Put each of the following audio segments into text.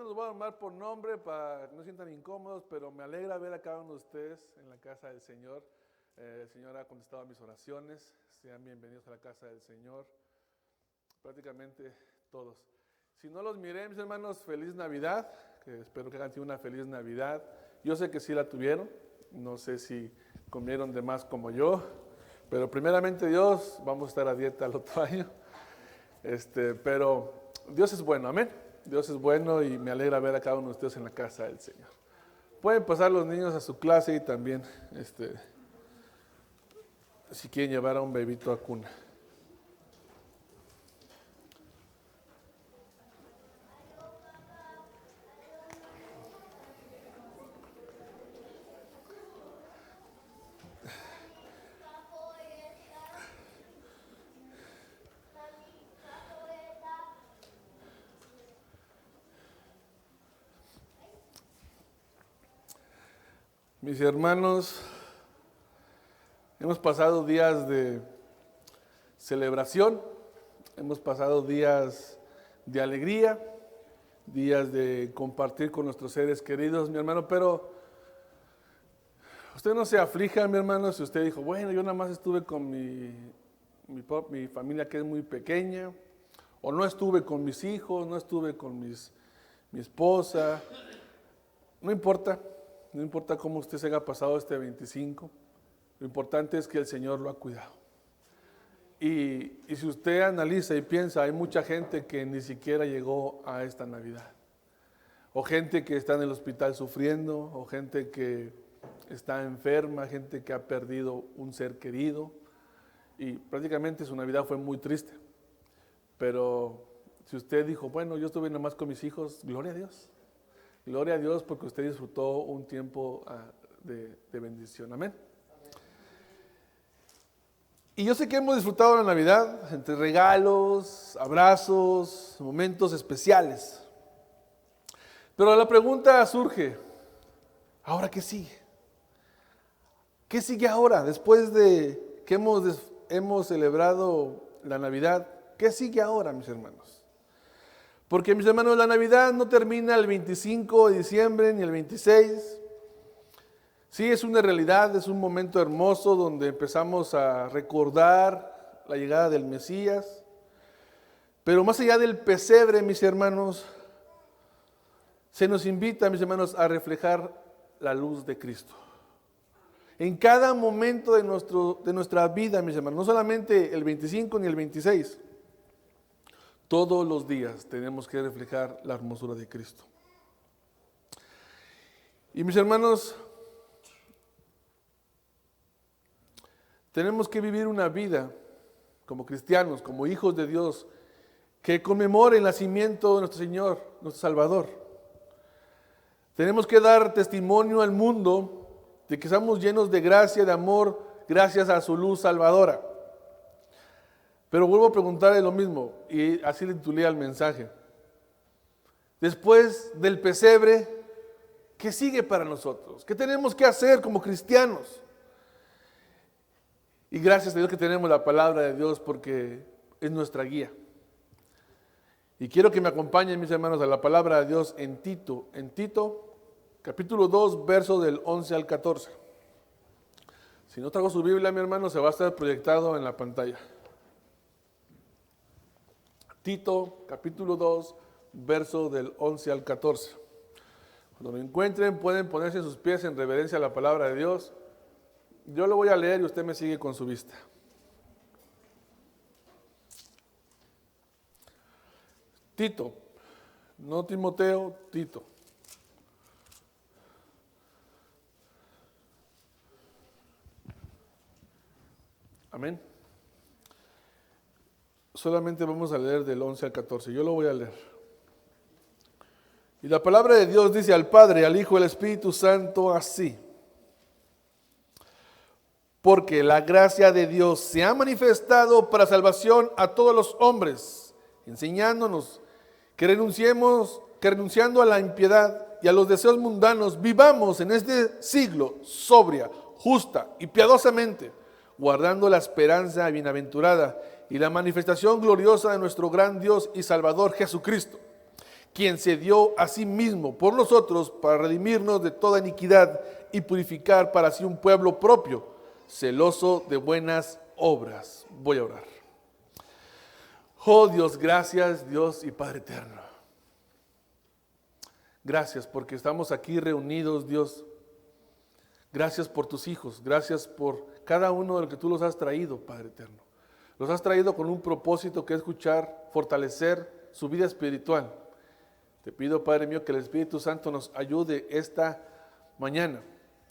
Los voy a llamar por nombre para que no se sientan incómodos, pero me alegra ver a cada uno de ustedes en la casa del Señor. El Señor ha contestado a mis oraciones. Sean bienvenidos a la casa del Señor. Prácticamente todos. Si no los miré, mis hermanos, feliz Navidad. Que espero que hayan tenido una feliz Navidad. Yo sé que sí la tuvieron. No sé si comieron de más como yo. Pero primeramente Dios, vamos a estar a dieta el otro año. Pero Dios es bueno, amén. Dios es bueno y me alegra ver a cada uno de ustedes en la casa del Señor. Pueden pasar los niños a su clase y también, si quieren llevar a un bebito a cuna. Mis hermanos, hemos pasado días de celebración, hemos pasado días de alegría, días de compartir con nuestros seres queridos, mi hermano, pero usted no se aflija, mi hermano, si usted dijo, bueno, yo nada más estuve con mi familia que es muy pequeña, o no estuve con mis hijos, no estuve con mi esposa, no importa. No importa cómo usted se haya pasado este 25, lo importante es que el Señor lo ha cuidado. Y si usted analiza y piensa, hay mucha gente que ni siquiera llegó a esta Navidad. O gente que está en el hospital sufriendo, o gente que está enferma, gente que ha perdido un ser querido. Y prácticamente su Navidad fue muy triste. Pero si usted dijo, bueno, yo estuve nomás con mis hijos, gloria a Dios. Gloria a Dios porque usted disfrutó un tiempo de bendición. Amén. Y yo sé que hemos disfrutado la Navidad entre regalos, abrazos, momentos especiales. Pero la pregunta surge, ¿ahora qué sigue? ¿Qué sigue ahora? Después de que hemos celebrado la Navidad, ¿qué sigue ahora, mis hermanos? Porque, mis hermanos, la Navidad no termina el 25 de diciembre ni el 26. Sí, es una realidad, es un momento hermoso donde empezamos a recordar la llegada del Mesías. Pero más allá del pesebre, mis hermanos, se nos invita, mis hermanos, a reflejar la luz de Cristo. En cada momento de nuestra vida, mis hermanos, no solamente el 25 ni el 26. Todos los días tenemos que reflejar la hermosura de Cristo. Y mis hermanos, tenemos que vivir una vida como cristianos, como hijos de Dios, que conmemore el nacimiento de nuestro Señor, nuestro Salvador. Tenemos que dar testimonio al mundo de que estamos llenos de gracia, de amor, gracias a su luz salvadora. Pero vuelvo a preguntarle lo mismo, y así le titulé al mensaje. Después del pesebre, ¿qué sigue para nosotros? ¿Qué tenemos que hacer como cristianos? Y gracias a Dios que tenemos la palabra de Dios porque es nuestra guía. Y quiero que me acompañen, mis hermanos, a la palabra de Dios en Tito, capítulo 2, verso del 11 al 14. Si no traigo su Biblia, mi hermano, se va a estar proyectado en la pantalla. Tito, capítulo 2, verso del 11 al 14. Cuando lo encuentren, pueden ponerse sus pies en reverencia a la palabra de Dios. Yo lo voy a leer y usted me sigue con su vista. Tito, no Timoteo, Tito. Amén. Solamente vamos a leer del 11 al 14. Yo lo voy a leer. Y la palabra de Dios dice al Padre, al Hijo y al Espíritu Santo así. Porque la gracia de Dios se ha manifestado para salvación a todos los hombres, enseñándonos que renunciando a la impiedad y a los deseos mundanos, vivamos en este siglo sobria, justa y piadosamente, guardando la esperanza bienaventurada y la manifestación gloriosa de nuestro gran Dios y Salvador Jesucristo, quien se dio a sí mismo por nosotros para redimirnos de toda iniquidad y purificar para sí un pueblo propio, celoso de buenas obras. Voy a orar. Oh Dios, gracias Dios y Padre eterno. Gracias porque estamos aquí reunidos, Dios. Gracias por tus hijos, gracias por cada uno de los que tú los has traído, Padre eterno. Los has traído con un propósito que es escuchar, fortalecer su vida espiritual. Te pido, Padre mío, que el Espíritu Santo nos ayude esta mañana,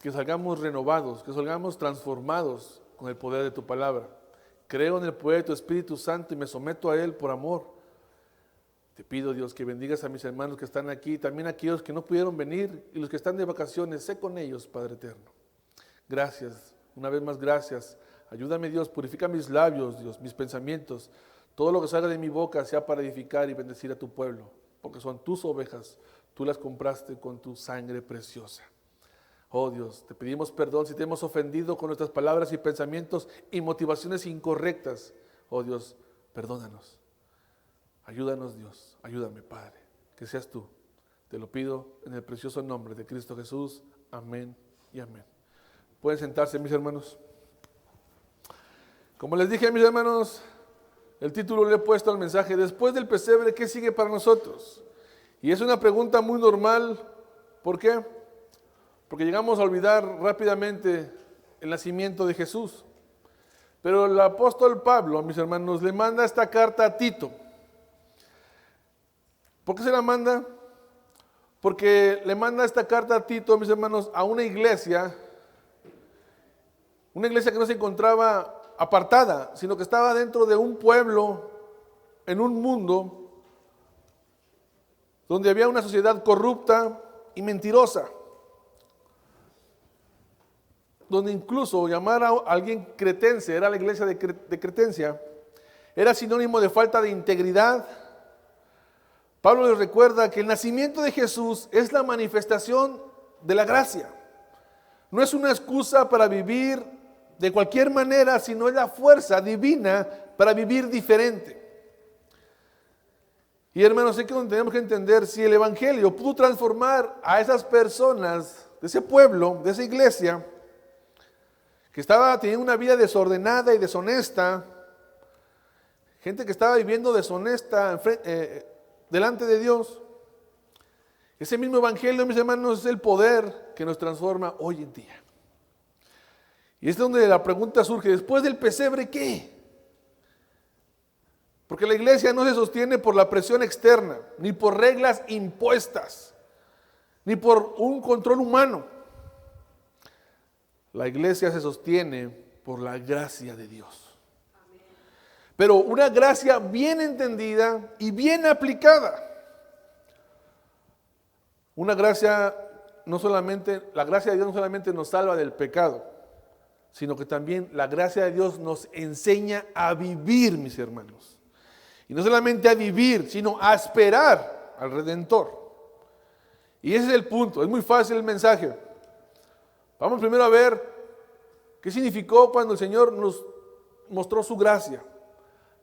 que salgamos renovados, que salgamos transformados con el poder de tu palabra. Creo en el poder de tu Espíritu Santo y me someto a Él por amor. Te pido, Dios, que bendigas a mis hermanos que están aquí, también a aquellos que no pudieron venir y los que están de vacaciones, sé con ellos, Padre eterno. Gracias, una vez más gracias. Ayúdame, Dios, purifica mis labios, Dios, mis pensamientos. Todo lo que salga de mi boca sea para edificar y bendecir a tu pueblo, porque son tus ovejas, tú las compraste con tu sangre preciosa. Oh Dios, te pedimos perdón si te hemos ofendido con nuestras palabras y pensamientos y motivaciones incorrectas. Oh Dios, perdónanos. Ayúdanos, Dios, ayúdame, Padre, que seas tú. Te lo pido en el precioso nombre de Cristo Jesús. Amén y amén. Pueden sentarse, mis hermanos. Como les dije a mis hermanos, el título le he puesto al mensaje: después del pesebre, ¿qué sigue para nosotros? Y es una pregunta muy normal. ¿Por qué? Porque llegamos a olvidar rápidamente el nacimiento de Jesús. Pero el apóstol Pablo, mis hermanos, le manda esta carta a Tito. ¿Por qué se la manda? Porque le manda esta carta a Tito, mis hermanos, a una iglesia que no se encontraba apartada, sino que estaba dentro de un pueblo, en un mundo donde había una sociedad corrupta y mentirosa, donde incluso llamar a alguien cretense, era la iglesia de Cretencia, era sinónimo de falta de integridad. Pablo les recuerda que el nacimiento de Jesús es la manifestación de la gracia. No es una excusa para vivir de cualquier manera, sino es la fuerza divina para vivir diferente. Y hermanos, sé que tenemos que entender, si el evangelio pudo transformar a esas personas de ese pueblo, de esa iglesia, que estaba teniendo una vida desordenada y deshonesta, gente que estaba viviendo deshonesta delante de Dios, ese mismo evangelio, mis hermanos, es el poder que nos transforma hoy en día. Y es donde la pregunta surge: después del pesebre, ¿qué? Porque la iglesia no se sostiene por la presión externa, ni por reglas impuestas, ni por un control humano. La iglesia se sostiene por la gracia de Dios. Pero una gracia bien entendida y bien aplicada. La gracia de Dios no solamente nos salva del pecado, sino que también la gracia de Dios nos enseña a vivir, mis hermanos. Y no solamente a vivir, sino a esperar al Redentor. Y ese es el punto, es muy fácil el mensaje. Vamos primero a ver qué significó cuando el Señor nos mostró su gracia.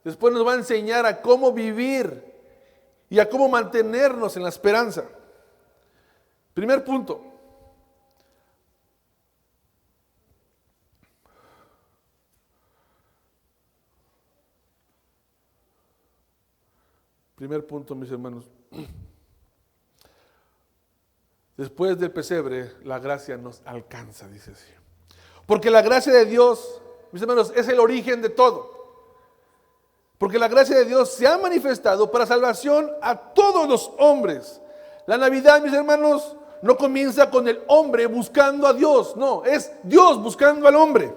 Después nos va a enseñar a cómo vivir y a cómo mantenernos en la esperanza. Primer punto. Primer punto, mis hermanos. Después del pesebre, la gracia nos alcanza, dice así. Porque la gracia de Dios, mis hermanos, es el origen de todo. Porque la gracia de Dios se ha manifestado para salvación a todos los hombres. La Navidad, mis hermanos, no comienza con el hombre buscando a Dios. No, es Dios buscando al hombre.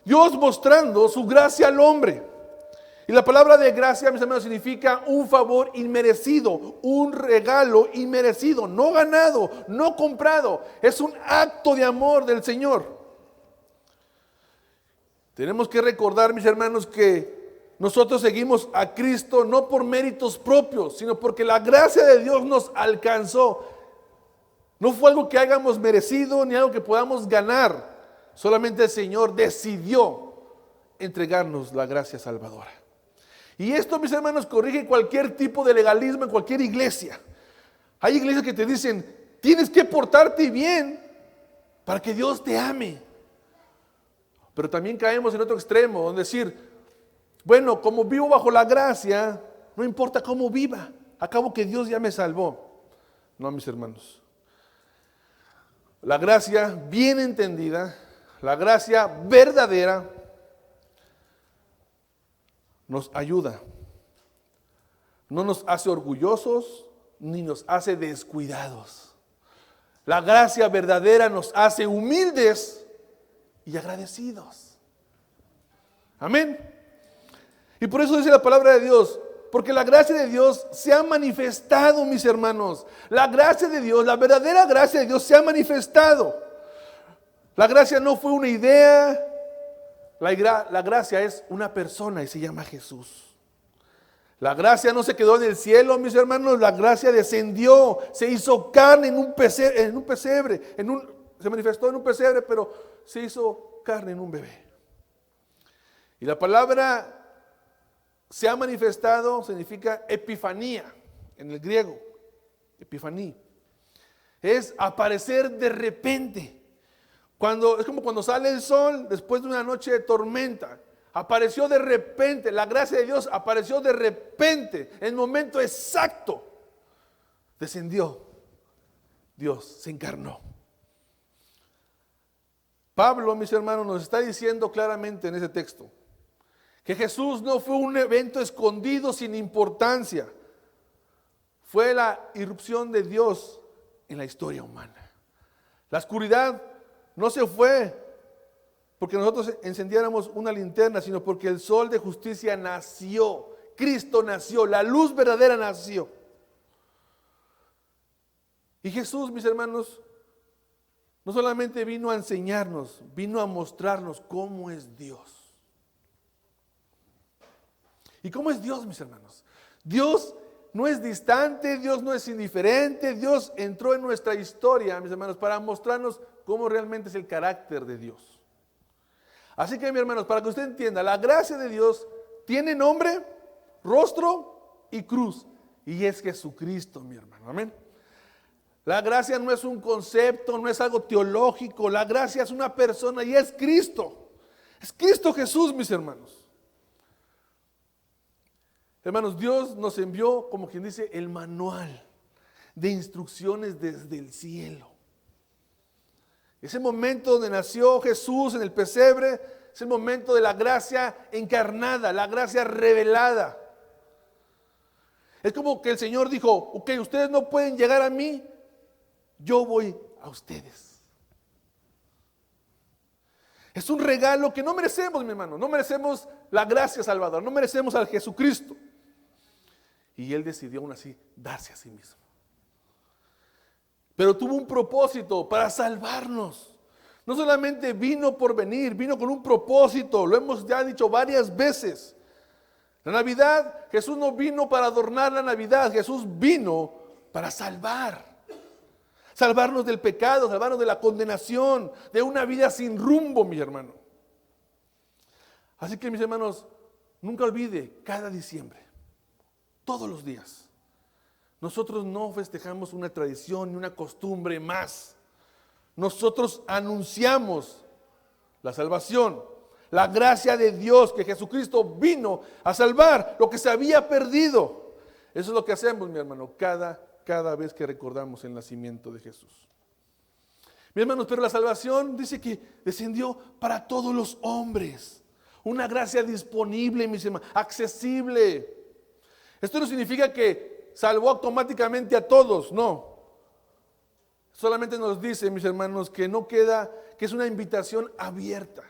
Dios mostrando su gracia al hombre. Y la palabra de gracia, mis hermanos, significa un favor inmerecido, un regalo inmerecido, no ganado, no comprado. Es un acto de amor del Señor. Tenemos que recordar, mis hermanos, que nosotros seguimos a Cristo no por méritos propios, sino porque la gracia de Dios nos alcanzó. No fue algo que hayamos merecido ni algo que podamos ganar. Solamente el Señor decidió entregarnos la gracia salvadora. Y esto, mis hermanos, corrige cualquier tipo de legalismo en cualquier iglesia. Hay iglesias que te dicen, tienes que portarte bien para que Dios te ame. Pero también caemos en otro extremo, donde decir, bueno, como vivo bajo la gracia, no importa cómo viva, acabo que Dios ya me salvó. No, mis hermanos. La gracia bien entendida, la gracia verdadera, nos ayuda. No nos hace orgullosos ni nos hace descuidados. La gracia verdadera nos hace humildes y agradecidos. Amén. Y por eso dice la palabra de Dios, porque la gracia de Dios se ha manifestado, mis hermanos. La gracia de Dios, la verdadera gracia de Dios se ha manifestado. La gracia no fue una idea, la gracia es una persona y se llama Jesús. La gracia no se quedó en el cielo, mis hermanos, la gracia descendió, se hizo carne en un pesebre, se manifestó en un pesebre, pero se hizo carne en un bebé. Y la palabra se ha manifestado significa epifanía, en el griego, epifanía. Es aparecer de repente. Es como cuando sale el sol después de una noche de tormenta. Apareció de repente, la gracia de Dios apareció de repente, en el momento exacto. Descendió, Dios se encarnó. Pablo, mis hermanos, nos está diciendo claramente en ese texto que Jesús no fue un evento escondido sin importancia. Fue la irrupción de Dios en la historia humana. La oscuridad no se fue porque nosotros encendiéramos una linterna, sino porque el sol de justicia nació. Cristo nació, la luz verdadera nació. Y Jesús, mis hermanos, no solamente vino a enseñarnos, vino a mostrarnos cómo es Dios. ¿Y cómo es Dios, mis hermanos? Dios no es distante, Dios no es indiferente, Dios entró en nuestra historia, mis hermanos, para mostrarnos cómo realmente es el carácter de Dios. Así que, mis hermanos, para que usted entienda, la gracia de Dios tiene nombre, rostro y cruz. Y es Jesucristo, mi hermano. Amén. La gracia no es un concepto, no es algo teológico. La gracia es una persona y es Cristo. Es Cristo Jesús, mis hermanos. Hermanos, Dios nos envió, como quien dice, el manual de instrucciones desde el cielo. Ese momento donde nació Jesús en el pesebre es el momento de la gracia encarnada, la gracia revelada. Es como que el Señor dijo, ok, ustedes no pueden llegar a mí, yo voy a ustedes. Es un regalo que no merecemos, mi hermano, no merecemos la gracia salvadora, no merecemos al Jesucristo. Y Él decidió aún así darse a sí mismo. Pero tuvo un propósito para salvarnos. No solamente vino por venir, vino con un propósito. Lo hemos ya dicho varias veces. La Navidad, Jesús no vino para adornar la Navidad. Jesús vino para salvar. Salvarnos del pecado, salvarnos de la condenación, de una vida sin rumbo, mi hermano. Así que, mis hermanos, nunca olvide, cada diciembre, todos los días, nosotros no festejamos una tradición ni una costumbre más. Nosotros anunciamos la salvación, la gracia de Dios, que Jesucristo vino a salvar lo que se había perdido. Eso es lo que hacemos, mi hermano, cada vez que recordamos el nacimiento de Jesús. Mi hermanos, pero la salvación dice que descendió para todos los hombres. Una gracia disponible, mis hermanos, accesible. Esto no significa que salvó automáticamente a todos, no. Solamente nos dice, mis hermanos, que no queda, que es una invitación abierta.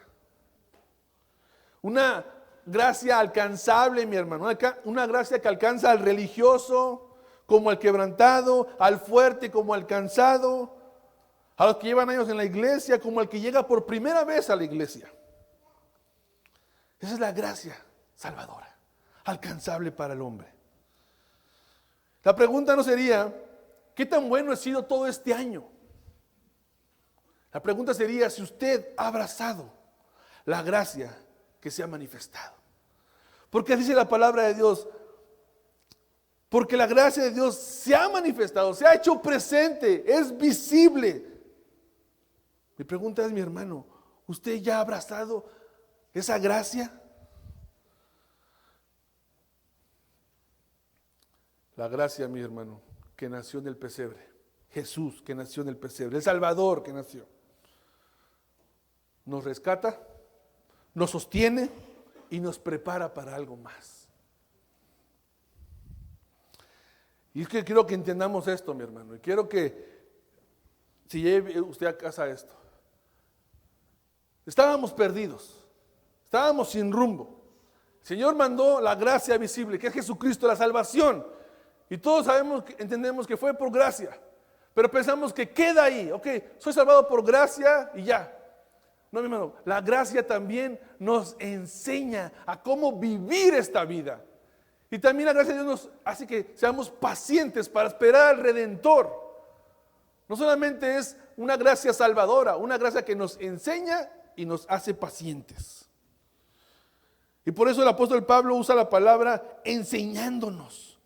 Una gracia alcanzable, mi hermano, una gracia que alcanza al religioso como al quebrantado, al fuerte como al cansado, a los que llevan años en la iglesia como al que llega por primera vez a la iglesia. Esa es la gracia salvadora, alcanzable para el hombre. La pregunta no sería, ¿qué tan bueno ha sido todo este año? La pregunta sería si usted ha abrazado la gracia que se ha manifestado. Porque dice la palabra de Dios, porque la gracia de Dios se ha manifestado, se ha hecho presente, es visible. Mi pregunta es, mi hermano, ¿usted ya ha abrazado esa gracia? La gracia, mi hermano, que nació en el pesebre. Jesús, que nació en el pesebre. El Salvador, que nació. Nos rescata, nos sostiene y nos prepara para algo más. Y es que quiero que entendamos esto, mi hermano. Y quiero que, si lleve usted a casa esto. Estábamos perdidos. Estábamos sin rumbo. El Señor mandó la gracia visible, que es Jesucristo, la salvación. Y todos sabemos, entendemos que fue por gracia. Pero pensamos que queda ahí. Ok, soy salvado por gracia y ya. No, mi hermano, la gracia también nos enseña a cómo vivir esta vida. Y también la gracia de Dios nos hace que seamos pacientes para esperar al Redentor. No solamente es una gracia salvadora, una gracia que nos enseña y nos hace pacientes. Y por eso el apóstol Pablo usa la palabra enseñándonos.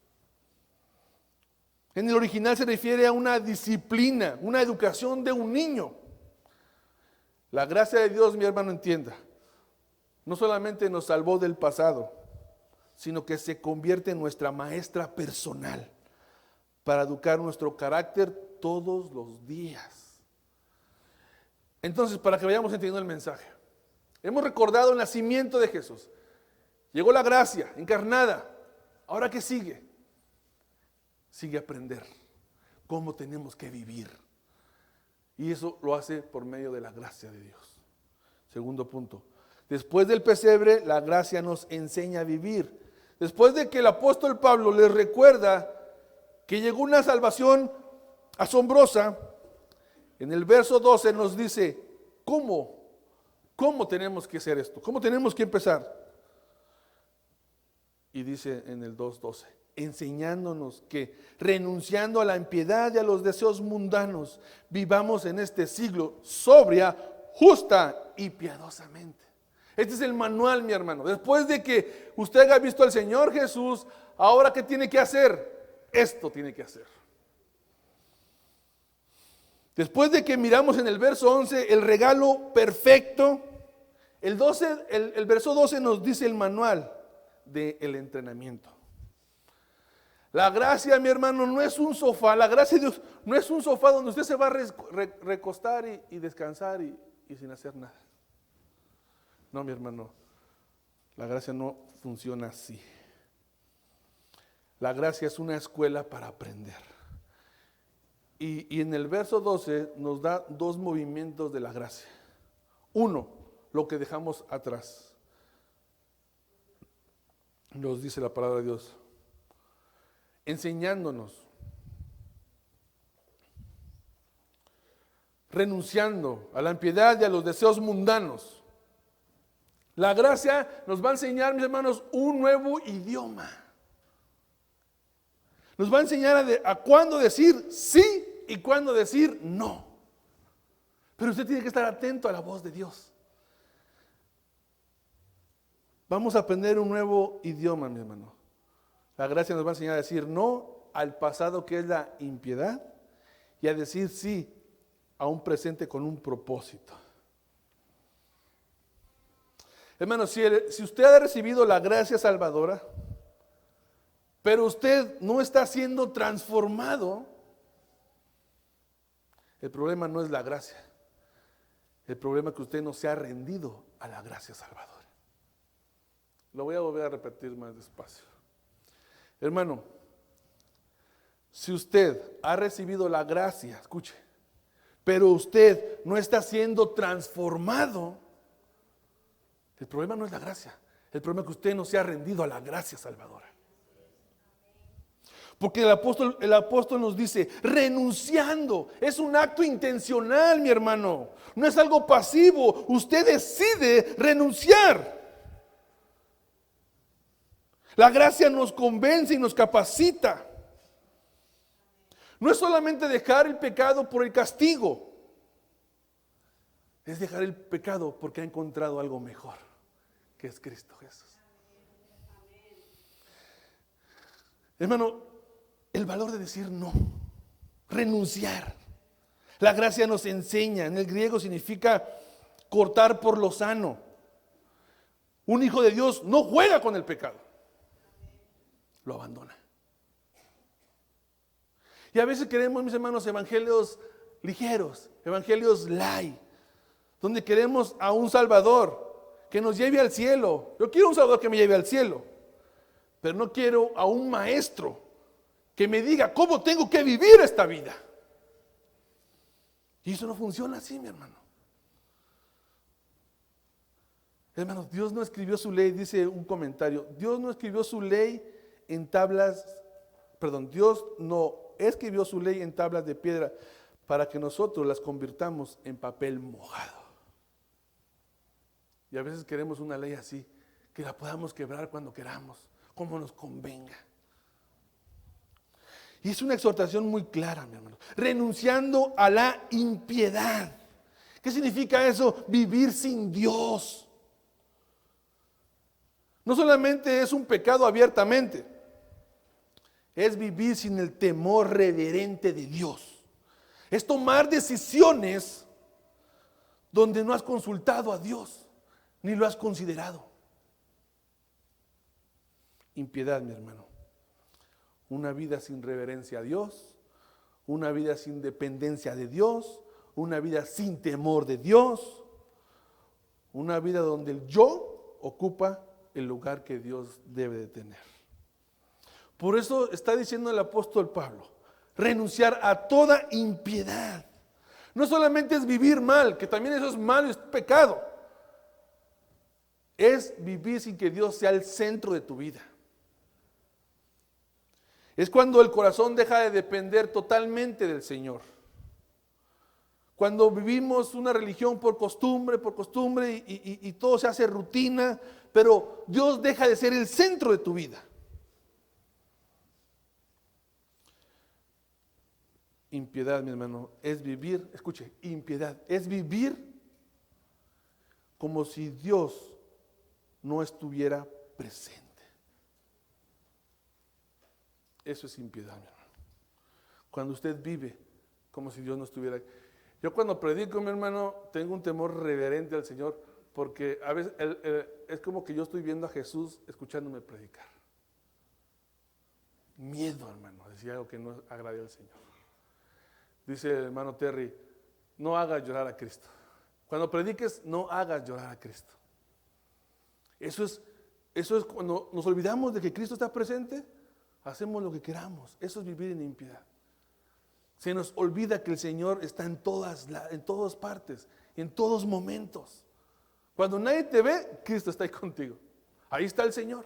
En el original se refiere a una disciplina, una educación de un niño. La gracia de Dios, mi hermano, entienda, no solamente nos salvó del pasado, sino que se convierte en nuestra maestra personal para educar nuestro carácter todos los días. Entonces, para que vayamos entendiendo el mensaje, hemos recordado el nacimiento de Jesús. Llegó la gracia encarnada. ¿Ahora qué sigue? Sigue aprender cómo tenemos que vivir. Y eso lo hace por medio de la gracia de Dios. Segundo punto. Después del pesebre, la gracia nos enseña a vivir. Después de que el apóstol Pablo les recuerda que llegó una salvación asombrosa, en el verso 12 nos dice, ¿cómo tenemos que hacer esto? ¿Cómo tenemos que empezar? Y dice en el 2:12, enseñándonos que renunciando a la impiedad y a los deseos mundanos, vivamos en este siglo sobria, justa y piadosamente. Este es el manual, mi hermano. Después de que usted haya visto al Señor Jesús, ahora ¿qué tiene que hacer? Esto tiene que hacer. Después de que miramos en el verso 11 el regalo perfecto, el verso 12 nos dice el manual del entrenamiento. La gracia, mi hermano, no es un sofá. La gracia de Dios no es un sofá donde usted se va a recostar y descansar y sin hacer nada. No, mi hermano, la gracia no funciona así. La gracia es una escuela para aprender. Y en el verso 12 nos da dos movimientos de la gracia. Uno, lo que dejamos atrás. Nos dice la palabra de Dios, enseñándonos, renunciando a la impiedad y a los deseos mundanos. La gracia nos va a enseñar, mis hermanos, un nuevo idioma. Nos va a enseñar a cuándo decir sí y cuándo decir no. Pero usted tiene que estar atento a la voz de Dios. Vamos a aprender un nuevo idioma, mi hermano. La gracia nos va a enseñar a decir no al pasado, que es la impiedad, y a decir sí a un presente con un propósito. Hermano, si usted ha recibido la gracia salvadora, pero usted no está siendo transformado, el problema no es la gracia. El problema es que usted no se ha rendido a la gracia salvadora. Lo voy a volver a repetir más despacio. Hermano, si usted ha recibido la gracia, escuche, pero usted no está siendo transformado, el problema no es la gracia. El problema es que usted no se ha rendido a la gracia salvadora. Porque el apóstol nos dice, renunciando, es un acto intencional, mi hermano. No es algo pasivo. Usted decide renunciar. La gracia nos convence y nos capacita. No es solamente dejar el pecado por el castigo. Es dejar el pecado porque ha encontrado algo mejor, que es Cristo Jesús. Hermano, el valor de decir no, renunciar. La gracia nos enseña, en el griego significa cortar por lo sano. Un hijo de Dios no juega con el pecado, lo abandona. Y a veces queremos, mis hermanos, evangelios ligeros, evangelios light, donde queremos a un Salvador que nos lleve al cielo. Yo quiero un Salvador que me lleve al cielo, pero no quiero a un maestro que me diga cómo tengo que vivir esta vida. Y eso no funciona así, mi hermano. Hermanos, Dios no escribió su ley, dice un comentario, Dios no escribió su ley en tablas, Dios no escribió su ley en tablas de piedra para que nosotros las convirtamos en papel mojado. Y a veces queremos una ley así, que la podamos quebrar cuando queramos, como nos convenga. Y es una exhortación muy clara, mi hermano. Renunciando a la impiedad. ¿Qué significa eso? Vivir sin Dios. No solamente es un pecado abiertamente, es vivir sin el temor reverente de Dios. Es tomar decisiones donde no has consultado a Dios, ni lo has considerado. Impiedad, mi hermano. Una vida sin reverencia a Dios, una vida sin dependencia de Dios, una vida sin temor de Dios, una vida donde el yo ocupa el lugar que Dios debe de tener. Por eso está diciendo el apóstol Pablo, renunciar a toda impiedad. No solamente es vivir mal, que también eso es malo, es pecado. Es vivir sin que Dios sea el centro de tu vida. Es cuando el corazón deja de depender totalmente del Señor. Cuando vivimos una religión por costumbre y todo se hace rutina, pero Dios deja de ser el centro de tu vida. Impiedad, mi hermano, es vivir, escuche, impiedad, es vivir como si Dios no estuviera presente. Eso es impiedad, mi hermano. Cuando usted vive como si Dios no estuviera. Yo cuando predico, mi hermano, tengo un temor reverente al Señor, porque a veces es como que yo estoy viendo a Jesús escuchándome predicar. Miedo, hermano, a decir algo que no agrade al Señor. Dice el hermano Terry, no hagas llorar a Cristo. Cuando prediques, no hagas llorar a Cristo. Eso es cuando nos olvidamos de que Cristo está presente, hacemos lo que queramos. Eso es vivir en impiedad. Se nos olvida que el Señor está en todas partes, en todos momentos. Cuando nadie te ve, Cristo está ahí contigo. Ahí está el Señor.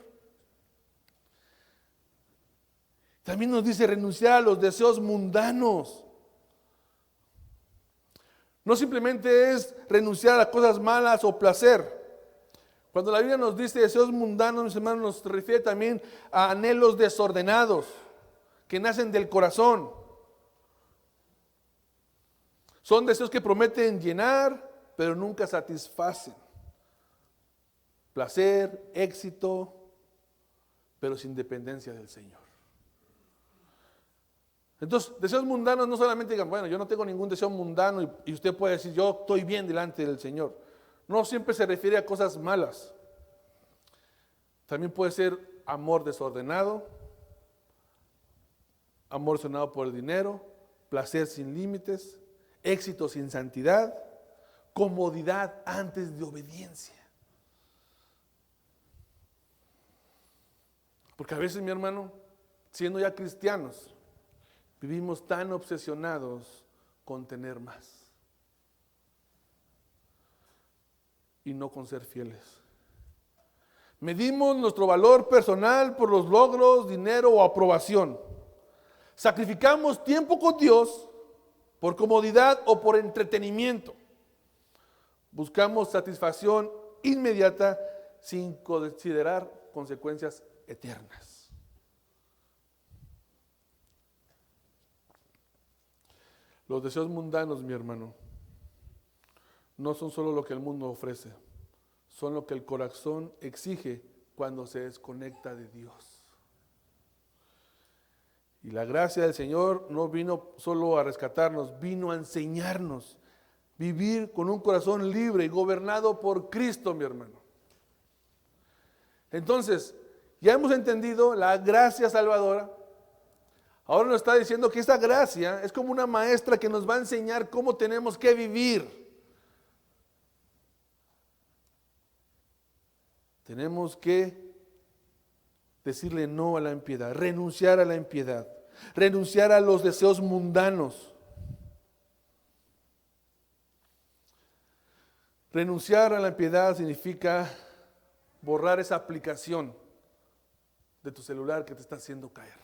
También nos dice renunciar a los deseos mundanos. No simplemente es renunciar a cosas malas o placer. Cuando la Biblia nos dice deseos mundanos, mis hermanos, nos refiere también a anhelos desordenados que nacen del corazón. Son deseos que prometen llenar, pero nunca satisfacen. Placer, éxito, pero sin dependencia del Señor. Entonces, deseos mundanos no solamente digan, bueno, yo no tengo ningún deseo mundano y usted puede decir, yo estoy bien delante del Señor. No siempre se refiere a cosas malas. También puede ser amor desordenado por el dinero, placer sin límites, éxito sin santidad, comodidad antes de obediencia. Porque a veces, mi hermano, siendo ya cristianos, vivimos tan obsesionados con tener más y no con ser fieles. Medimos nuestro valor personal por los logros, dinero o aprobación. Sacrificamos tiempo con Dios por comodidad o por entretenimiento. Buscamos satisfacción inmediata sin considerar consecuencias eternas. Los deseos mundanos, mi hermano, no son solo lo que el mundo ofrece, son lo que el corazón exige cuando se desconecta de Dios. Y la gracia del Señor no vino solo a rescatarnos, vino a enseñarnos. Vivir con un corazón libre y gobernado por Cristo, mi hermano. Entonces, ya hemos entendido la gracia salvadora. Ahora nos está diciendo que esta gracia es como una maestra que nos va a enseñar cómo tenemos que vivir. Tenemos que decirle no a la impiedad, renunciar a la impiedad, renunciar a los deseos mundanos. Renunciar a la impiedad significa borrar esa aplicación de tu celular que te está haciendo caer.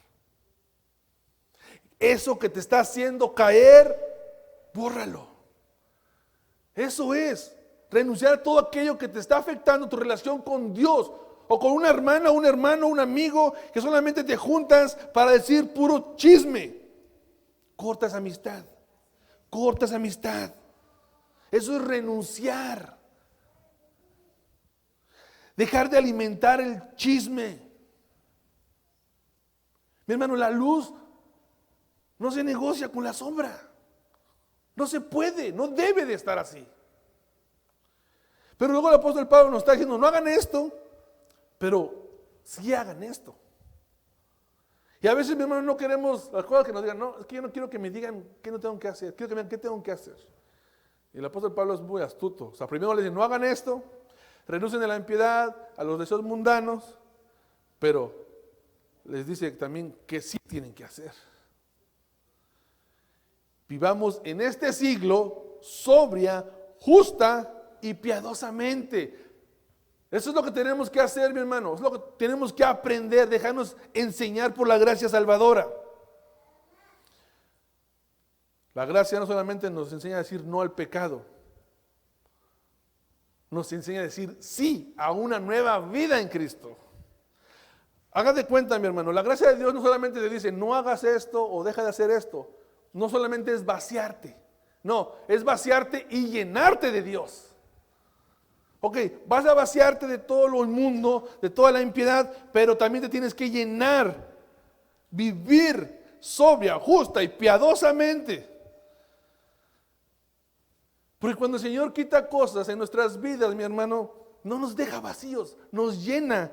Eso que te está haciendo caer, bórralo. Eso es renunciar a todo aquello que te está afectando tu relación con Dios, o con una hermana, un hermano, un amigo, que solamente te juntas para decir puro chisme. Corta esa amistad. Corta esa amistad. Eso es renunciar. Dejar de alimentar el chisme. Mi hermano, la luz no se negocia con la sombra. No se puede, no debe de estar así. Pero luego el apóstol Pablo nos está diciendo, no hagan esto, pero sí hagan esto. Y a veces, mi hermano, no queremos las cosas que nos digan, no, es que yo no quiero que me digan qué no tengo que hacer, quiero que me digan qué tengo que hacer. Y el apóstol Pablo es muy astuto. O sea, primero le dice, no hagan esto, renuncien a la impiedad, a los deseos mundanos, pero les dice también que sí tienen que hacer. Vivamos en este siglo sobria, justa y piadosamente. Eso es lo que tenemos que hacer, mi hermano. Es lo que tenemos que aprender, dejarnos enseñar por la gracia salvadora. La gracia no solamente nos enseña a decir no al pecado, nos enseña a decir sí a una nueva vida en Cristo. Haga de cuenta, mi hermano, la gracia de Dios no solamente te dice no hagas esto o deja de hacer esto. No solamente es vaciarte, no, es vaciarte y llenarte de Dios. Ok, vas a vaciarte de todo lo inmundo, de toda la impiedad, pero también te tienes que llenar, vivir sobria, justa y piadosamente. Porque cuando el Señor quita cosas en nuestras vidas, mi hermano, no nos deja vacíos, nos llena,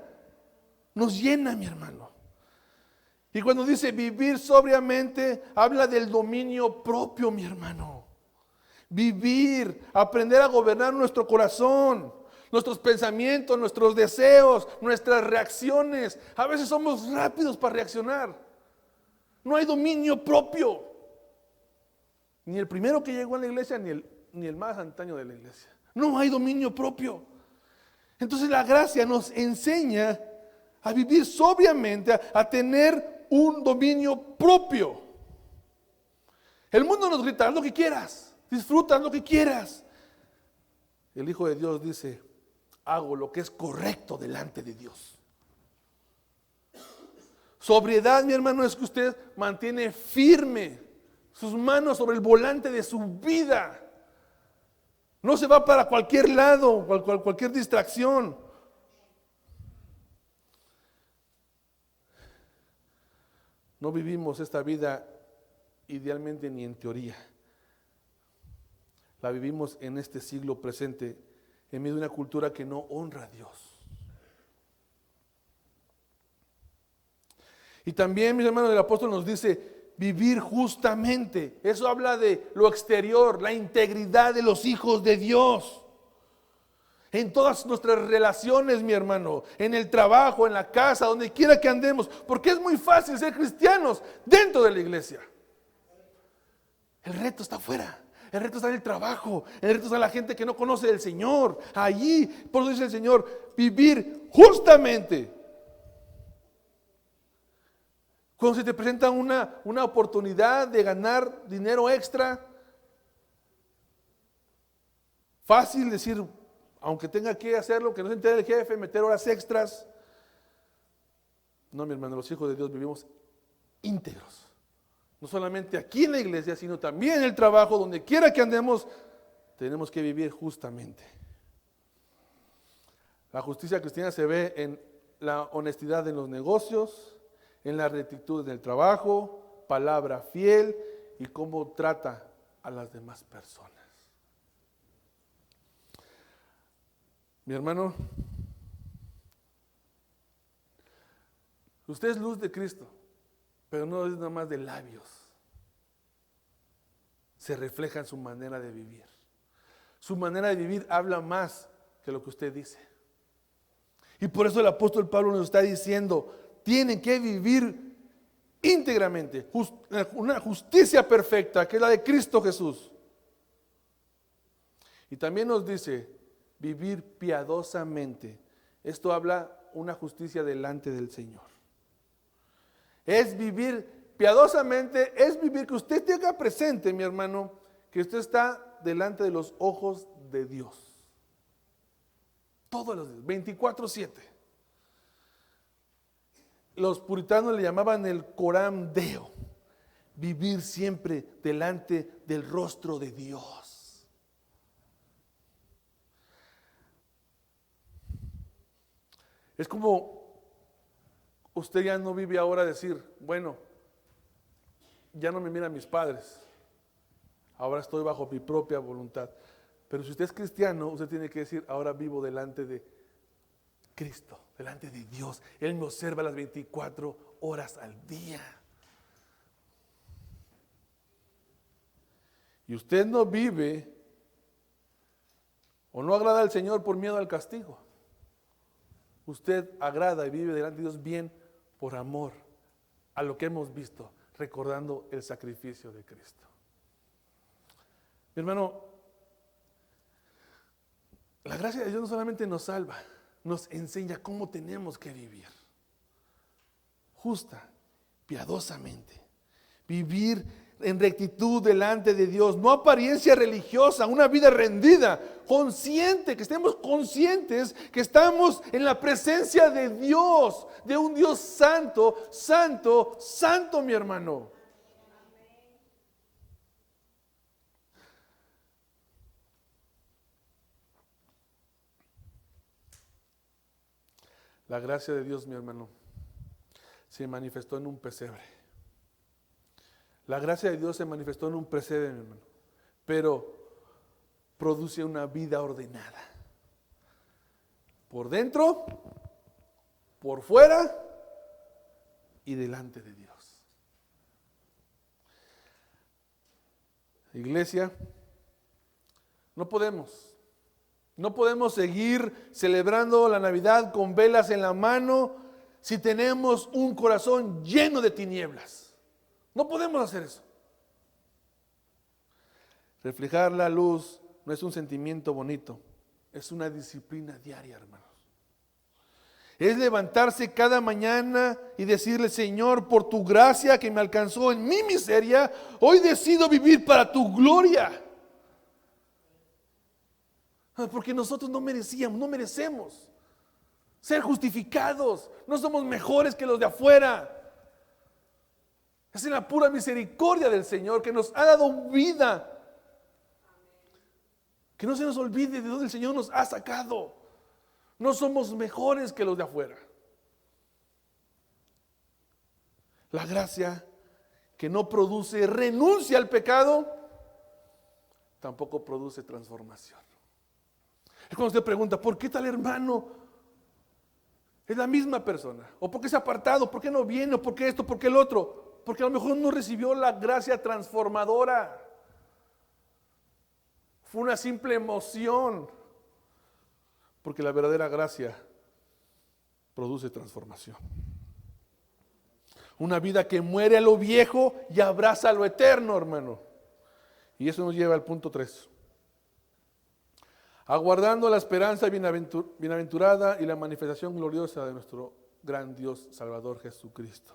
mi hermano. Y cuando dice vivir sobriamente, habla del dominio propio, mi hermano. Vivir, aprender a gobernar nuestro corazón, nuestros pensamientos, nuestros deseos, nuestras reacciones. A veces somos rápidos para reaccionar. No hay dominio propio. Ni el primero que llegó a la iglesia, ni el más antaño de la iglesia. No hay dominio propio. Entonces la gracia nos enseña a vivir sobriamente, a tener un dominio propio. El mundo nos grita, haz lo que quieras, disfruta, haz lo que quieras. El Hijo de Dios dice, hago lo que es correcto delante de Dios. Sobriedad, mi hermano, es que usted mantiene firme sus manos sobre el volante de su vida. No se va para cualquier lado, cualquier distracción. No vivimos esta vida idealmente ni en teoría. La vivimos en este siglo presente, en medio de una cultura que no honra a Dios. Y también, mis hermanos, el apóstol nos dice vivir justamente. Eso habla de lo exterior, la integridad de los hijos de Dios. En todas nuestras relaciones, mi hermano, en el trabajo, en la casa, donde quiera que andemos, porque es muy fácil ser cristianos dentro de la iglesia. El reto está afuera. El reto está en el trabajo, el reto está en la gente que no conoce del Señor. Allí, por eso dice el Señor, vivir justamente. Cuando se te presenta una oportunidad de ganar dinero extra, fácil decir, aunque tenga que hacerlo, que no se entere el jefe, meter horas extras. No, mi hermano, los hijos de Dios vivimos íntegros. No solamente aquí en la iglesia, sino también en el trabajo, donde quiera que andemos, tenemos que vivir justamente. La justicia cristiana se ve en la honestidad en los negocios, en la rectitud del trabajo, palabra fiel y cómo trata a las demás personas. Mi hermano, usted es luz de Cristo, pero no es nada más de labios. Se refleja en su manera de vivir. Su manera de vivir habla más que lo que usted dice. Y por eso el apóstol Pablo nos está diciendo, tienen que vivir íntegramente, una justicia perfecta, que es la de Cristo Jesús. Y también nos dice, vivir piadosamente. Esto habla una justicia delante del Señor. Es vivir piadosamente, es vivir que usted tenga presente, mi hermano, que usted está delante de los ojos de Dios. Todos los días, 24/7. Los puritanos le llamaban el coram deo, vivir siempre delante del rostro de Dios. Es como usted ya no vive ahora decir, bueno, ya no me miran mis padres, ahora estoy bajo mi propia voluntad. Pero si usted es cristiano, usted tiene que decir, ahora vivo delante de Cristo, delante de Dios. Él me observa las 24 horas al día. Y usted no vive o no agrada al Señor por miedo al castigo. Usted agrada y vive delante de Dios bien por amor a lo que hemos visto, recordando el sacrificio de Cristo. Mi hermano, la gracia de Dios no solamente nos salva, nos enseña cómo tenemos que vivir. Justa, piadosamente. Vivir en rectitud delante de Dios. No apariencia religiosa, una vida rendida, consciente, que estemos conscientes que estamos en la presencia de Dios, de un Dios santo, santo, santo, mi hermano. La gracia de Dios, mi hermano, se manifestó en un pesebre. La gracia de Dios se manifestó en un pesebre, mi hermano, pero produce una vida ordenada. Por dentro, por fuera y delante de Dios. Iglesia, no podemos seguir celebrando la Navidad con velas en la mano si tenemos un corazón lleno de tinieblas. No podemos hacer eso. Reflejar la luz no es un sentimiento bonito, es una disciplina diaria, hermanos. Es levantarse cada mañana y decirle, Señor, por tu gracia que me alcanzó en mi miseria, hoy decido vivir para tu gloria. Porque nosotros no merecemos ser justificados. No somos mejores que los de afuera. Es en la pura misericordia del Señor que nos ha dado vida. Que no se nos olvide de dónde el Señor nos ha sacado. No somos mejores que los de afuera. La gracia que no produce renuncia al pecado, tampoco produce transformación. Es cuando usted pregunta, ¿por qué tal hermano es la misma persona? ¿O por qué se ha apartado? ¿Por qué no viene? ¿O por qué esto? ¿Por qué el otro? Porque a lo mejor no recibió la gracia transformadora. Fue una simple emoción. Porque la verdadera gracia produce transformación. Una vida que muere a lo viejo y abraza a lo eterno, hermano. Y eso nos lleva al punto 3. Aguardando la esperanza bienaventurada y la manifestación gloriosa de nuestro gran Dios Salvador Jesucristo.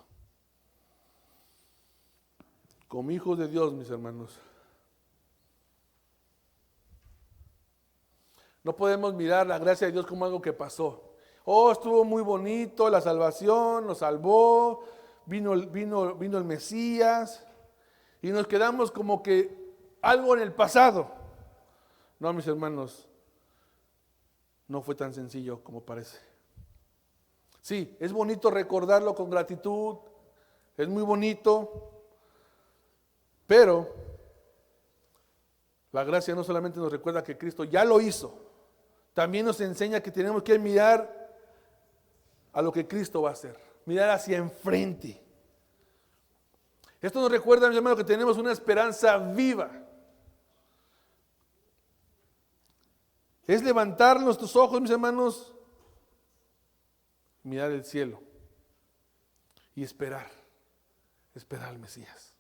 Como hijos de Dios, mis hermanos, no podemos mirar la gracia de Dios como algo que pasó. Oh, estuvo muy bonito, la salvación nos salvó, vino el Mesías, y nos quedamos como que algo en el pasado. No, mis hermanos, no fue tan sencillo como parece. Sí, es bonito recordarlo con gratitud, es muy bonito, pero la gracia no solamente nos recuerda que Cristo ya lo hizo, también nos enseña que tenemos que mirar a lo que Cristo va a hacer, mirar hacia enfrente. Esto nos recuerda, mis hermanos, que tenemos una esperanza viva. Es levantar nuestros ojos, mis hermanos, mirar el cielo y esperar al Mesías,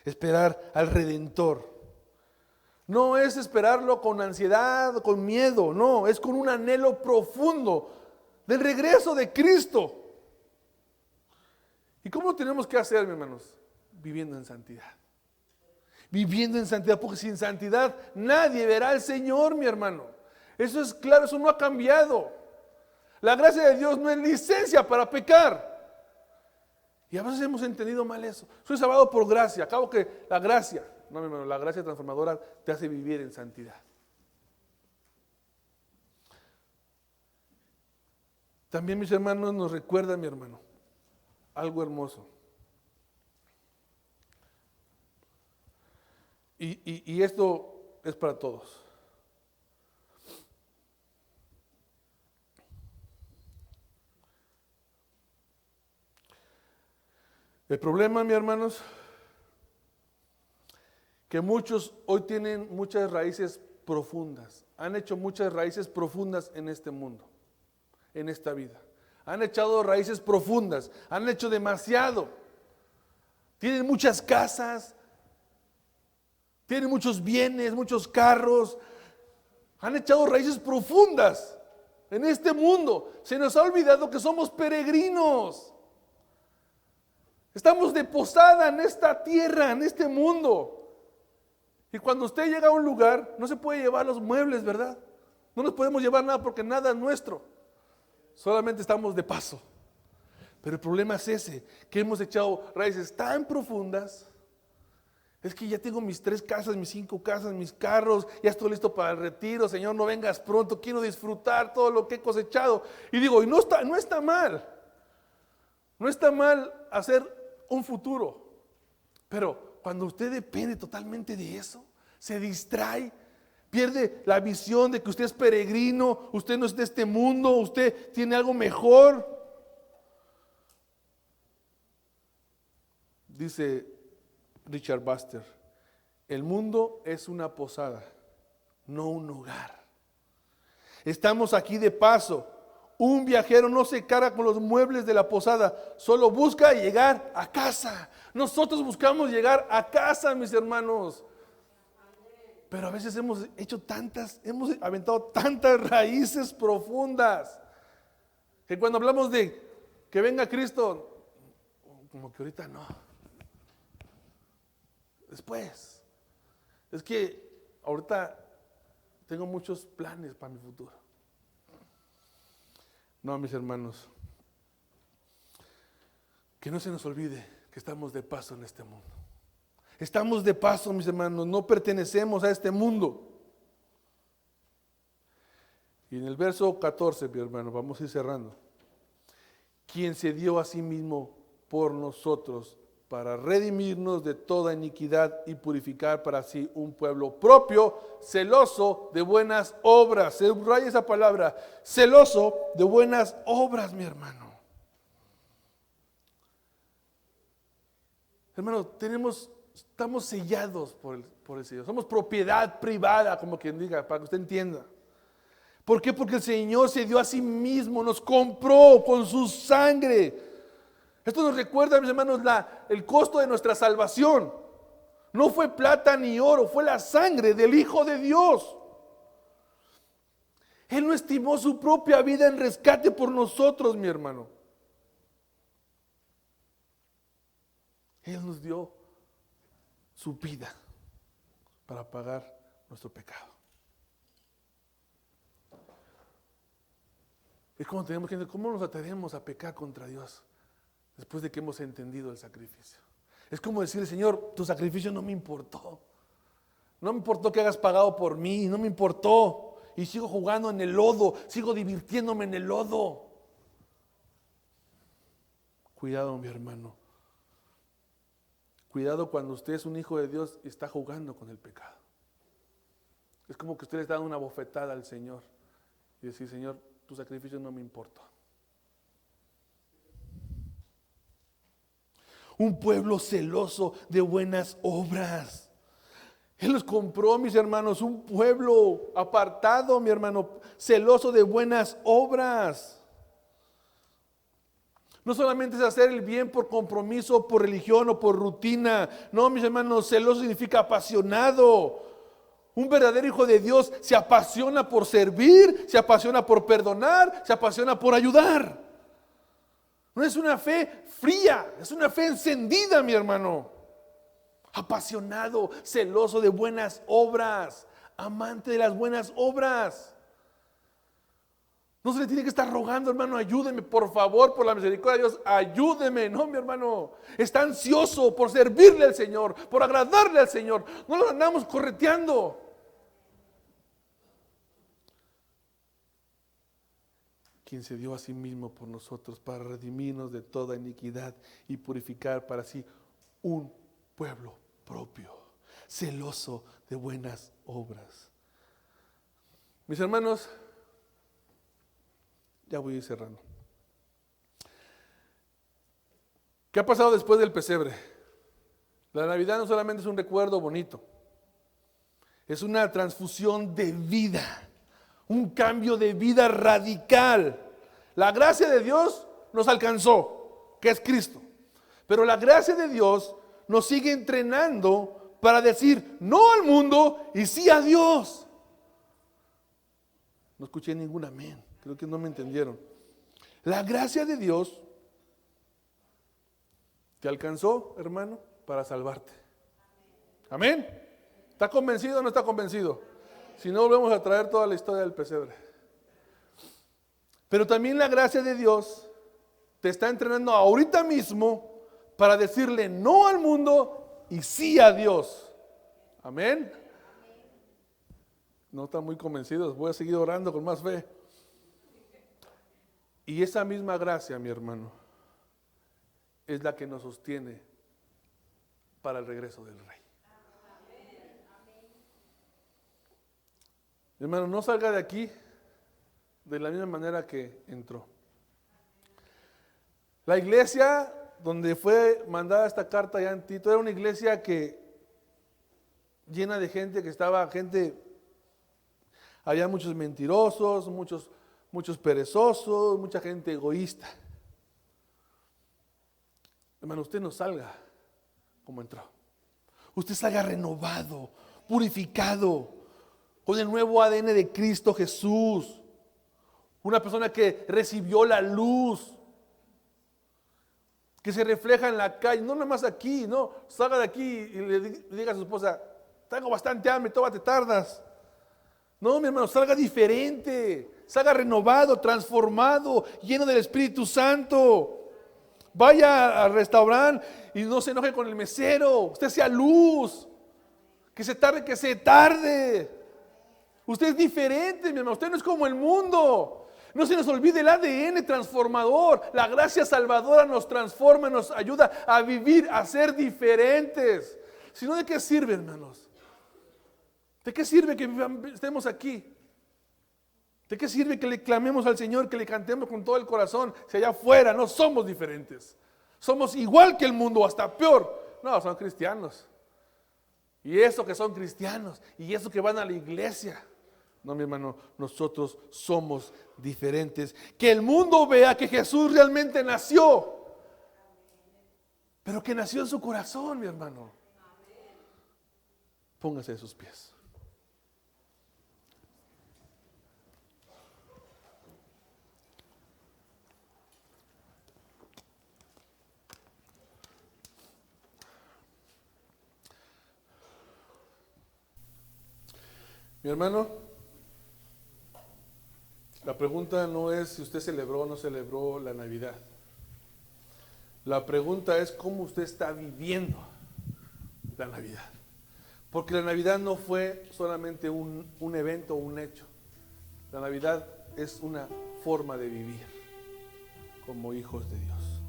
esperar al Redentor. No es esperarlo con ansiedad, con miedo, no, es con un anhelo profundo del regreso de Cristo. ¿Y cómo tenemos que hacer, mis hermanos? Viviendo en santidad. Viviendo en santidad, porque sin santidad nadie verá al Señor, mi hermano. Eso es claro, eso no ha cambiado. La gracia de Dios no es licencia para pecar. Y a veces hemos entendido mal eso. Soy salvado por gracia. Acabo que la gracia, no, mi hermano, la gracia transformadora te hace vivir en santidad. También, mis hermanos, nos recuerda, mi hermano, algo hermoso. Y esto es para todos. El problema, mis hermanos, que muchos hoy tienen muchas raíces profundas, han hecho muchas raíces profundas en este mundo, en esta vida. Han echado raíces profundas, han hecho demasiado. Tienen muchas casas, tienen muchos bienes, muchos carros. Han echado raíces profundas en este mundo. Se nos ha olvidado que somos peregrinos. Estamos de posada en esta tierra, en este mundo. Y cuando usted llega a un lugar, no se puede llevar los muebles, ¿verdad? No nos podemos llevar nada porque nada es nuestro. Solamente estamos de paso. Pero el problema es ese, que hemos echado raíces tan profundas. Es que ya tengo mis 3 casas, mis 5 casas, mis carros, ya estoy listo para el retiro. Señor, no vengas pronto, quiero disfrutar todo lo que he cosechado. Y digo, y no está mal. No está mal hacer un futuro. Pero cuando usted depende totalmente de eso, se distrae, pierde la visión de que usted es peregrino, usted no es de este mundo, usted tiene algo mejor. Dice Richard Baxter, el mundo es una posada, no un hogar. Estamos aquí de paso. Un viajero no se carga con los muebles de la posada, solo busca llegar a casa. Nosotros buscamos llegar a casa, mis hermanos. Pero a veces hemos aventado tantas raíces profundas, que cuando hablamos de que venga Cristo, como que ahorita no. Después. Es que ahorita tengo muchos planes para mi futuro. No, mis hermanos, que no se nos olvide que estamos de paso en este mundo. Estamos de paso, mis hermanos, no pertenecemos a este mundo. Y en el verso 14, mi hermano, vamos a ir cerrando. Quien se dio a sí mismo por nosotros para redimirnos de toda iniquidad y purificar para sí un pueblo propio, celoso de buenas obras. Subraya esa palabra, celoso de buenas obras, mi hermano. Hermano, estamos sellados por el Señor. Somos propiedad privada, como quien diga, para que usted entienda. ¿Por qué? Porque el Señor se dio a sí mismo, nos compró con su sangre. Esto nos recuerda, mis hermanos, el costo de nuestra salvación. No fue plata ni oro, fue la sangre del Hijo de Dios. Él no estimó su propia vida en rescate por nosotros, mi hermano. Él nos dio su vida para pagar nuestro pecado. Es como tenemos que entender, ¿cómo nos atrevemos a pecar contra Dios después de que hemos entendido el sacrificio? Es como decirle, Señor, tu sacrificio no me importó. No me importó que hagas pagado por mí, no me importó. Y sigo jugando en el lodo, sigo divirtiéndome en el lodo. Cuidado, mi hermano. Cuidado cuando usted es un hijo de Dios y está jugando con el pecado. Es como que usted le está dando una bofetada al Señor y decir, Señor, tu sacrificio no me importa. Un pueblo celoso de buenas obras. Él los compró, mis hermanos, un pueblo apartado, mi hermano, celoso de buenas obras. No solamente es hacer el bien por compromiso, por religión o por rutina. No, mis hermanos, celoso significa apasionado. Un verdadero hijo de Dios se apasiona por servir, se apasiona por perdonar, se apasiona por ayudar. No es una fe fría, es una fe encendida, mi hermano. Apasionado, celoso de buenas obras, amante de las buenas obras. No se le tiene que estar rogando, hermano, ayúdeme, por favor, por la misericordia de Dios, ayúdeme. No, mi hermano, está ansioso por servirle al Señor, por agradarle al Señor. No lo andamos correteando. Quien se dio a sí mismo por nosotros para redimirnos de toda iniquidad y purificar para sí un pueblo propio, celoso de buenas obras. Mis hermanos, ya voy a ir cerrando. ¿Qué ha pasado después del pesebre? La Navidad no solamente es un recuerdo bonito, es una transfusión de vida, un cambio de vida radical. La gracia de Dios nos alcanzó, que es Cristo, pero la gracia de Dios nos sigue entrenando para decir no al mundo y sí a Dios. No escuché ningún amén, creo que no me entendieron. La gracia de Dios te alcanzó, hermano, para salvarte. Amén. ¿Está convencido o no está convencido? Si no, volvemos a traer toda la historia del pesebre. Pero también la gracia de Dios te está entrenando ahorita mismo para decirle no al mundo y sí a Dios. Amén. No están muy convencidos, voy a seguir orando con más fe. Y esa misma gracia, mi hermano, es la que nos sostiene para el regreso del Rey. Mi hermano, no salga de aquí de la misma manera que entró. La iglesia donde fue mandada esta carta ya en Tito era una iglesia que llena de gente que estaba, había muchos mentirosos, muchos perezosos, mucha gente egoísta. Hermano, usted no salga como entró. Usted salga renovado, purificado, con el nuevo ADN de Cristo Jesús. Una persona que recibió la luz, que se refleja en la calle, no nada más aquí, no, salga de aquí y le diga a su esposa, tengo bastante hambre, todavía te tardas. No, mi hermano, salga diferente, salga renovado, transformado, lleno del Espíritu Santo. Vaya al restaurante y no se enoje con el mesero, usted sea luz, que se tarde. Usted es diferente, mi hermano, usted no es como el mundo. No se nos olvide el ADN transformador. La gracia salvadora nos transforma, nos ayuda a vivir, a ser diferentes. Si no, ¿de qué sirve, hermanos? ¿De qué sirve que estemos aquí? ¿De qué sirve que le clamemos al Señor, que le cantemos con todo el corazón? Si allá afuera no somos diferentes. Somos igual que el mundo, hasta peor. No, son cristianos. Y eso que son cristianos, y eso que van a la iglesia. No, mi hermano, nosotros somos diferentes. Que el mundo vea que Jesús realmente nació, pero que nació en su corazón, mi hermano. Póngase de sus pies. Mi hermano, la pregunta no es si usted celebró o no celebró la Navidad. La pregunta es cómo usted está viviendo la Navidad. Porque la Navidad no fue solamente un evento o un hecho. La Navidad es una forma de vivir como hijos de Dios.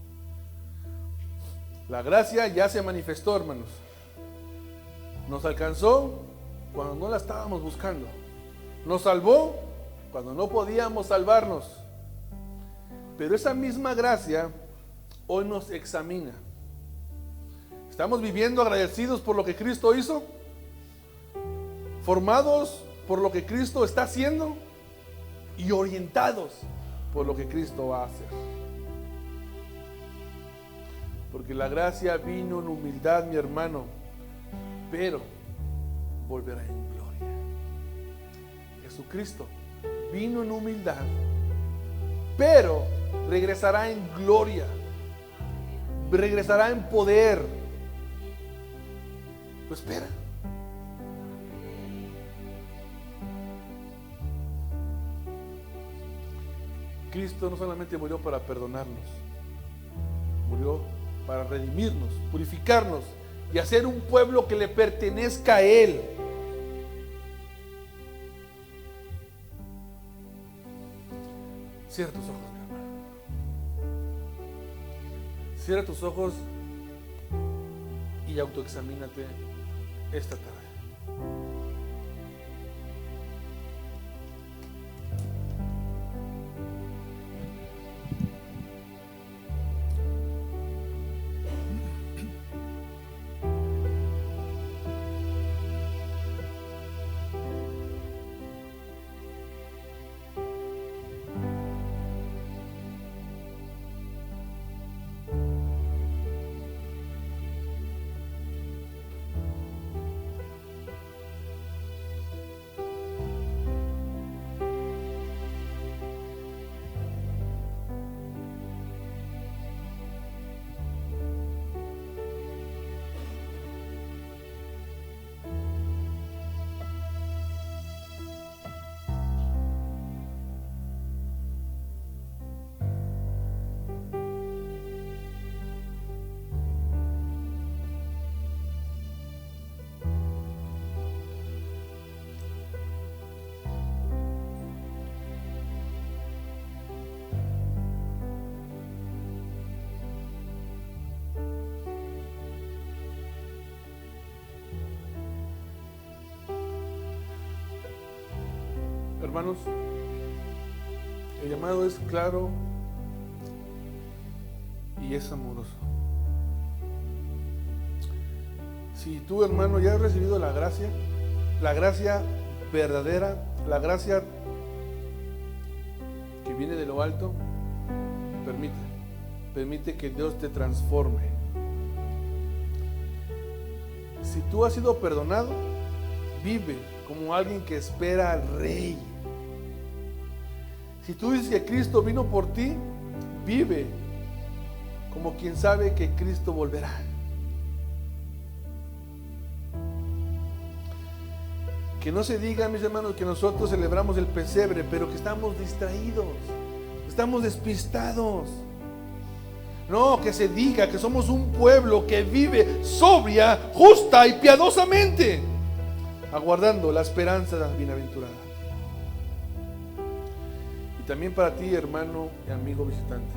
La gracia ya se manifestó, hermanos. Nos alcanzó cuando no la estábamos buscando. Nos salvó cuando no podíamos salvarnos. Pero esa misma gracia hoy nos examina. ¿Estamos viviendo agradecidos por lo que Cristo hizo? ¿Formados por lo que Cristo está haciendo? Y orientados por lo que Cristo va a hacer. Porque la gracia vino en humildad, mi hermano, pero volverá en gloria. Jesucristo vino en humildad, pero regresará en gloria, regresará en poder. Lo espera. Cristo no solamente murió para perdonarnos, murió para redimirnos, purificarnos y hacer un pueblo que le pertenezca a Él. Cierra tus ojos, mi hermano. Cierra tus ojos y autoexamínate esta tarde. Hermanos, el llamado es claro y es amoroso. Si tú, hermano, ya has recibido la gracia verdadera, la gracia que viene de lo alto, permite que Dios te transforme. Si tú has sido perdonado, vive como alguien que espera al Rey. Si tú dices que Cristo vino por ti, vive como quien sabe que Cristo volverá. Que no se diga, mis hermanos, que nosotros celebramos el pesebre, pero que estamos distraídos, estamos despistados. No, que se diga que somos un pueblo que vive sobria, justa y piadosamente, aguardando la esperanza bienaventurada. Y también para ti, hermano y amigo visitante,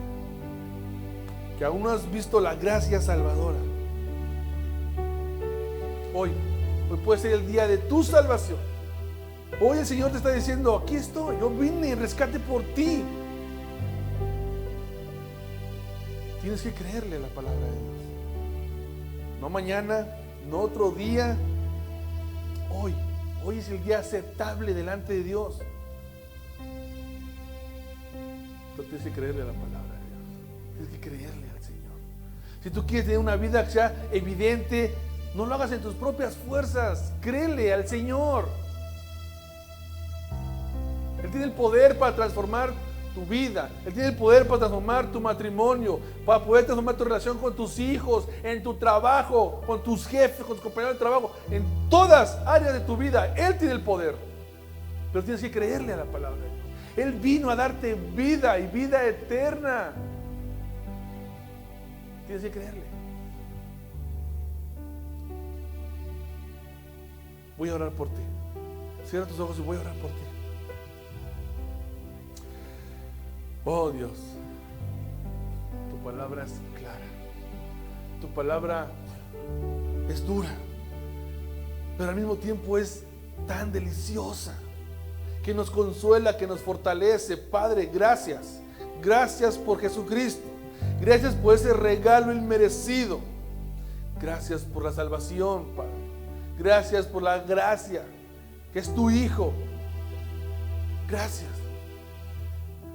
que aún no has visto la gracia salvadora, hoy puede ser el día de tu salvación. Hoy el Señor te está diciendo: aquí estoy, yo vine en rescate por ti. Tienes que creerle la palabra de Dios. No mañana, no otro día. Hoy es el día aceptable delante de Dios. Pero tienes que creerle a la palabra de Dios. Tienes que creerle al Señor. Si tú quieres tener una vida que sea evidente, no lo hagas en tus propias fuerzas. Créele al Señor. Él tiene el poder para transformar tu vida. Él tiene el poder para transformar tu matrimonio, para poder transformar tu relación con tus hijos, en tu trabajo, con tus jefes, con tus compañeros de trabajo, en todas áreas de tu vida. Él tiene el poder. Pero tienes que creerle a la palabra de Dios. Él vino a darte vida y vida eterna. Tienes que creerle. Voy a orar por ti. Cierra tus ojos y voy a orar por ti. Oh Dios, tu palabra es clara. Tu palabra es dura, pero al mismo tiempo es tan deliciosa, que nos consuela, que nos fortalece. Padre, gracias. Gracias por Jesucristo. Gracias por ese regalo inmerecido. Gracias por la salvación, Padre. Gracias por la gracia, que es tu Hijo. Gracias.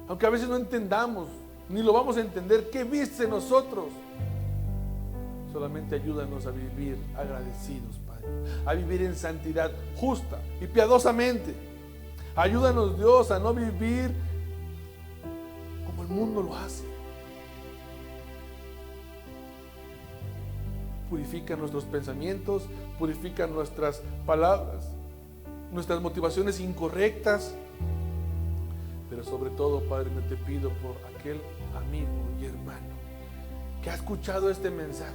Aunque a veces no entendamos, ni lo vamos a entender, ¿qué viste en nosotros? Solamente ayúdanos a vivir agradecidos, Padre, a vivir en santidad justa y piadosamente. Ayúdanos, Dios, a no vivir como el mundo lo hace. Purifica nuestros pensamientos, purifica nuestras palabras, nuestras motivaciones incorrectas. Pero sobre todo, Padre, me te pido por aquel amigo y hermano que ha escuchado este mensaje.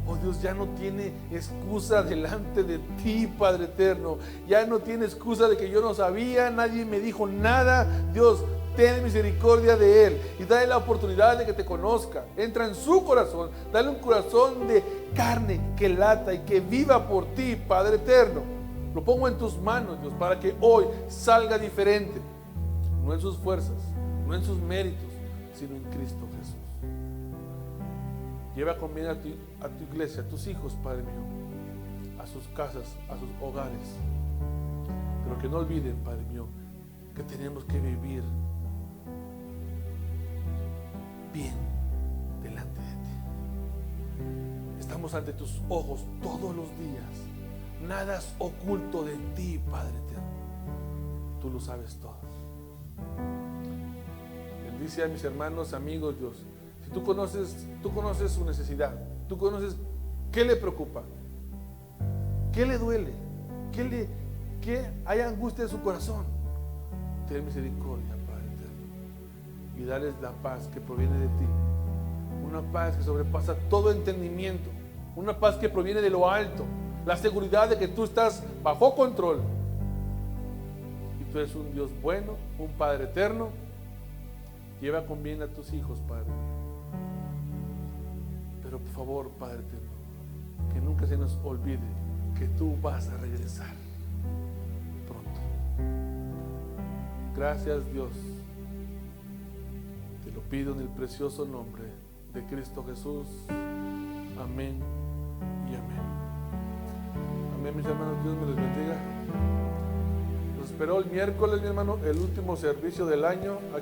Oh Dios, ya no tiene excusa delante de ti, Padre eterno. Ya no tiene excusa de que yo no sabía, nadie me dijo nada. Dios, ten misericordia de él y dale la oportunidad de que te conozca. Entra en su corazón, dale un corazón de carne que lata y que viva por ti, Padre eterno. Lo pongo en tus manos, Dios, para que hoy salga diferente. No en sus fuerzas, no en sus méritos, sino en Cristo Jesús. Lleva con bien a tu iglesia, a tus hijos, Padre mío, a sus casas, a sus hogares. Pero que no olviden, Padre mío, que tenemos que vivir bien delante de ti. Estamos ante tus ojos todos los días. Nada es oculto de ti, Padre eterno. Tú lo sabes todo. Bendice a mis hermanos, amigos, Dios. Si tú conoces su necesidad, tú conoces qué le preocupa, qué le duele, qué hay angustia en su corazón. Ten misericordia, Padre eterno, y dales la paz que proviene de ti. Una paz que sobrepasa todo entendimiento, una paz que proviene de lo alto, la seguridad de que tú estás bajo control. Y tú eres un Dios bueno, un Padre eterno. Lleva con bien a tus hijos, Padre. Pero por favor, Padre eterno, que nunca se nos olvide que tú vas a regresar pronto. Gracias, Dios. Te lo pido en el precioso nombre de Cristo Jesús. Amén y amén. Amén, mis hermanos. Dios me les bendiga. Nos esperó el miércoles, mi hermano, el último servicio del año.